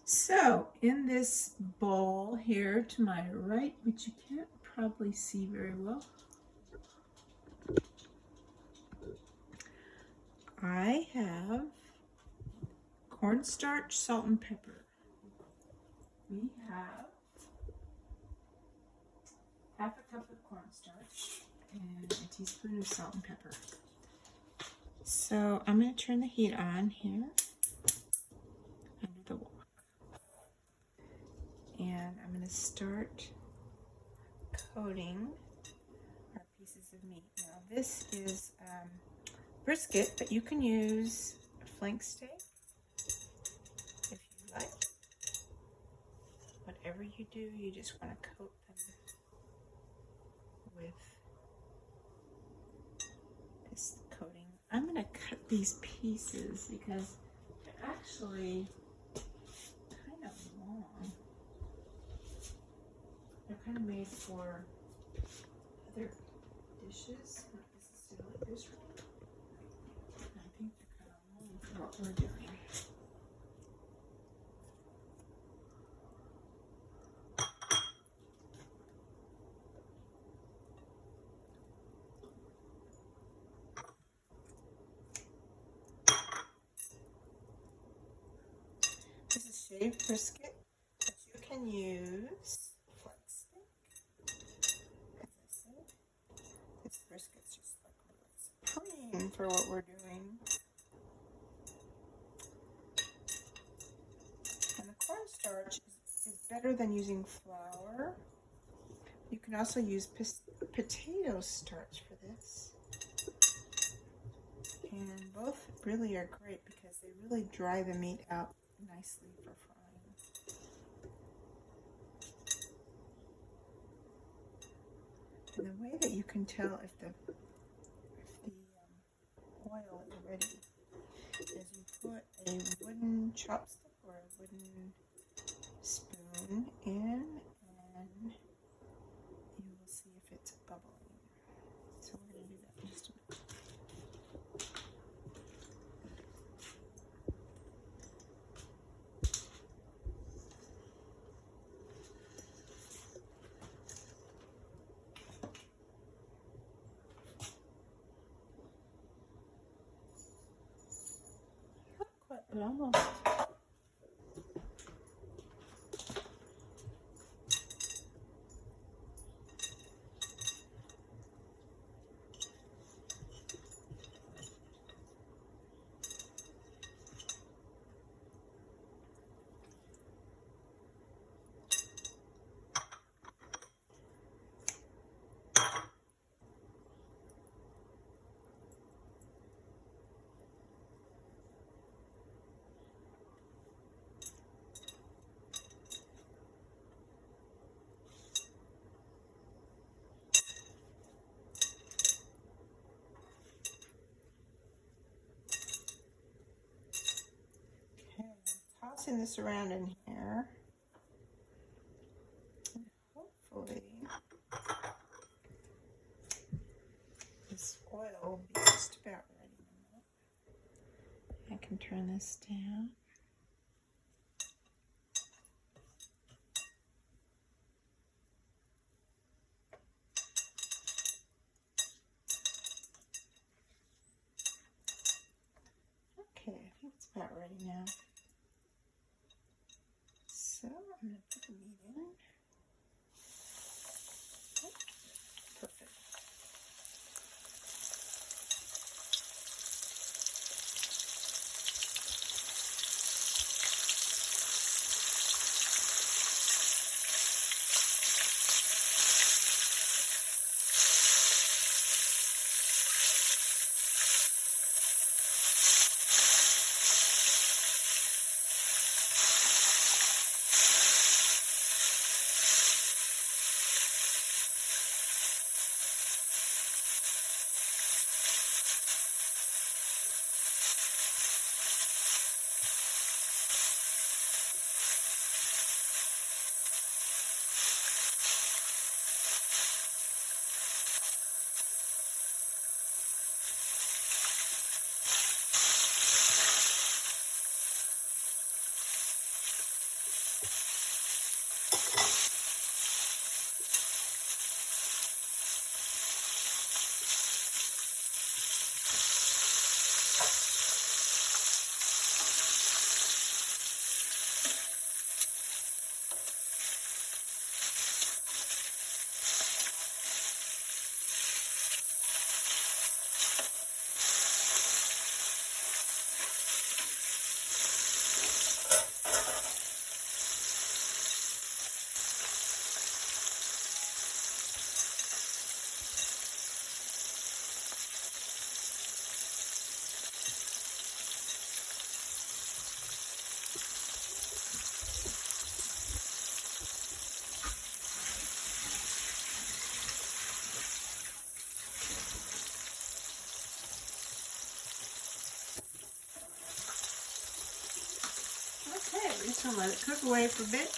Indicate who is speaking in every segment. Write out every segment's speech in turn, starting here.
Speaker 1: So in this bowl here to my right, which you can't probably see very well, I have cornstarch, salt, and pepper. We have half a cup of cornstarch and a teaspoon of salt and pepper. So I'm going to turn the heat on here under the wok. And I'm going to start coating our pieces of meat. Now this is brisket, but you can use flank steak if you like. Whatever you do, you just want to coat them with this coating. I'm going to cut these pieces because they're actually kind of long. They're kind of made for other dishes, not necessarily this one. I think they're kind of long for what we're doing. This is shaved brisket, but you can use flank steak. As I said, this brisket's just like really supreme for what we're doing. And the cornstarch is better than using flour. You can also use potato starch for this. And both really are great because they really dry the meat out nicely for frying. And the way that you can tell if the oil is ready is you put a wooden chopstick or a wooden spoon in, and you will see if it's bubbling. So we're going to do that in just a minute. Not quite, but almost. Tossing this around in here, and hopefully this oil will be just about ready now. I can turn this down. Okay, I think it's about ready now. So I'm going to put the meat in. Oh, perfect. So let it cook away for a bit,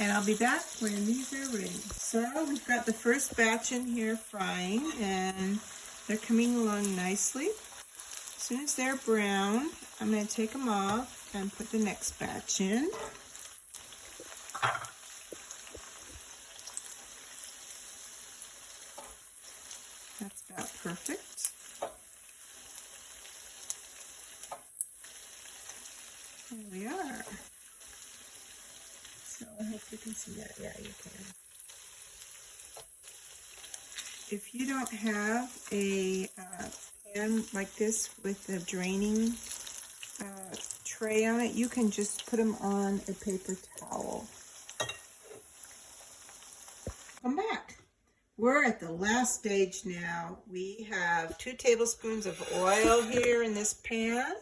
Speaker 1: and I'll be back when these are ready. So we've got the first batch in here frying, and they're coming along nicely. As soon as they're brown, I'm going to take them off and put the next batch in. That's about perfect. There we are. So I hope you can see that. Yeah, you can. If you don't have a pan like this with a draining tray on it, you can just put them on a paper towel. Come back. We're at the last stage now. We have 2 tablespoons of oil here in this pan.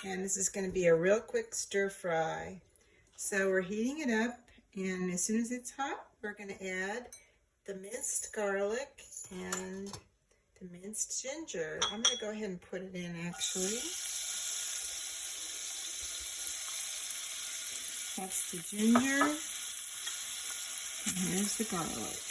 Speaker 1: And this is going to be a real quick stir fry. So we're heating it up, and as soon as it's hot, we're going to add the minced garlic and the minced ginger. I'm going to go ahead and put it in actually. That's the ginger, and here's the garlic.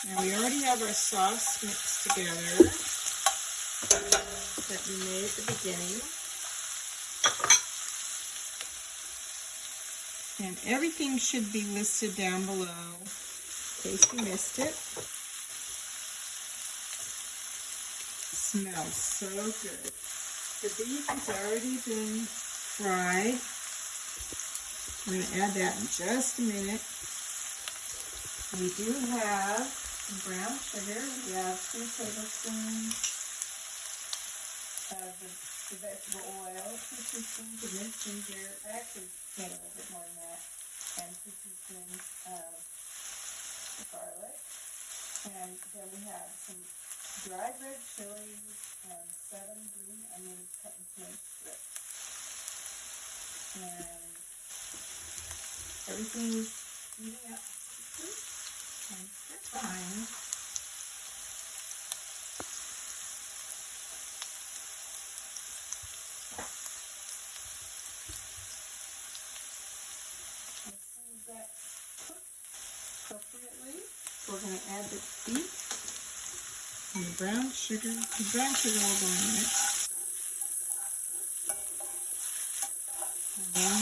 Speaker 1: Now we already have our sauce mixed together that we made at the beginning. And everything should be listed down below in case you missed it. Smells so good. The beef has already been fried. I'm going to add that in just a minute. We do have some brown sugar. We have 2 tablespoons of the vegetable oil, 2 teaspoons of minced ginger. I actually made a little bit more than that. And 2 teaspoons of the garlic. And then we have some dried red chilies and 7 green onions cut into thin strips. And everything's heating up quickly. And it's fine. As soon as that's cooked appropriately, we're going to add the beef and the brown sugar. The brown sugar will go in it. And then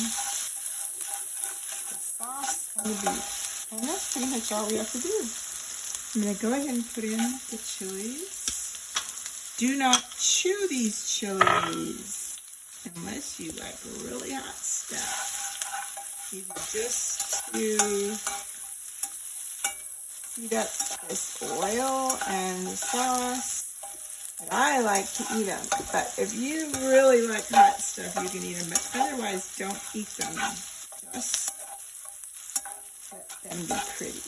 Speaker 1: the sauce and the beef. And that's pretty much all we have to do. I'm going to go ahead and put in the chilies. Do not chew these chilies unless you like really hot stuff. These are just to heat up this oil and the sauce. And I like to eat them. But if you really like hot stuff, you can eat them. But otherwise, don't eat them. Just let them be pretty.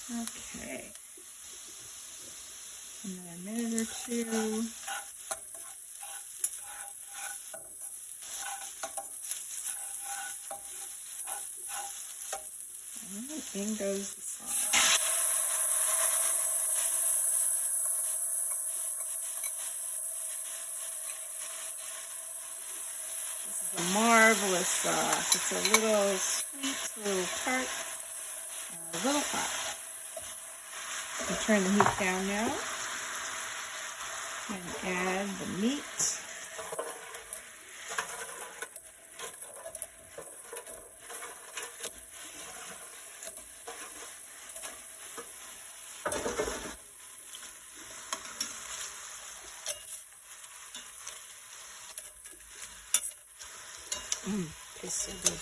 Speaker 1: Okay. Another minute or 2. And in goes the sauce. This is a marvelous sauce. It's a little sweet, a little tart, and a little hot. I'll turn the heat down now and add the meat. Tastes so good.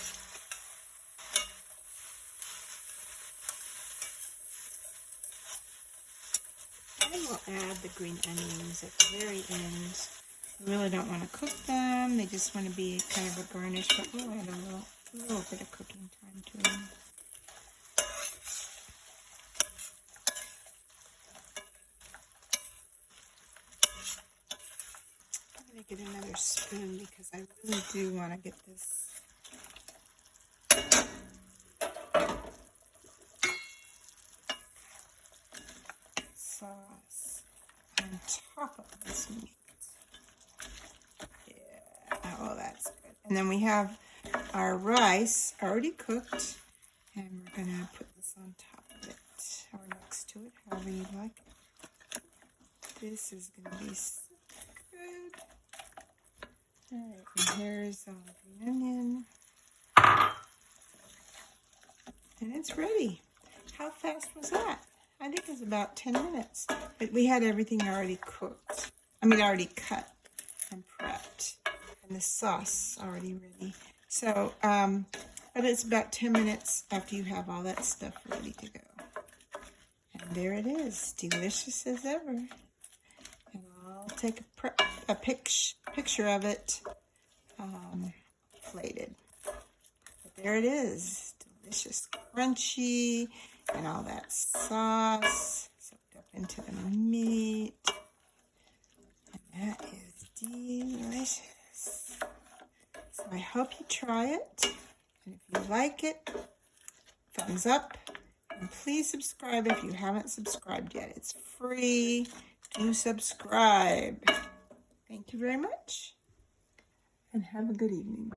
Speaker 1: I will add the green onions at the very end. I really don't want to cook them. They just want to be kind of a garnish, but we'll add a little bit of cooking time to them. I'm going get another spoon because I really do want to get this sauce on top of this meat. Yeah, oh, that's good. And then we have our rice already cooked, and we're going to put this on top of it, or next to it, however you like it. This is going to be so good. All right, and here's all the onion. And it's ready. How fast was that? I think it was about 10 minutes. But we had everything already cooked. Already cut and prepped. And the sauce already ready. So, but it's about 10 minutes after you have all that stuff ready to go. And there it is, delicious as ever. And I'll take a picture of it plated. But there it is, delicious, crunchy, and all that sauce soaked up into the meat. And that is delicious. So I hope you try it. And if you like it, thumbs up. And please subscribe if you haven't subscribed yet. It's free to subscribe. Thank you very much. And have a good evening.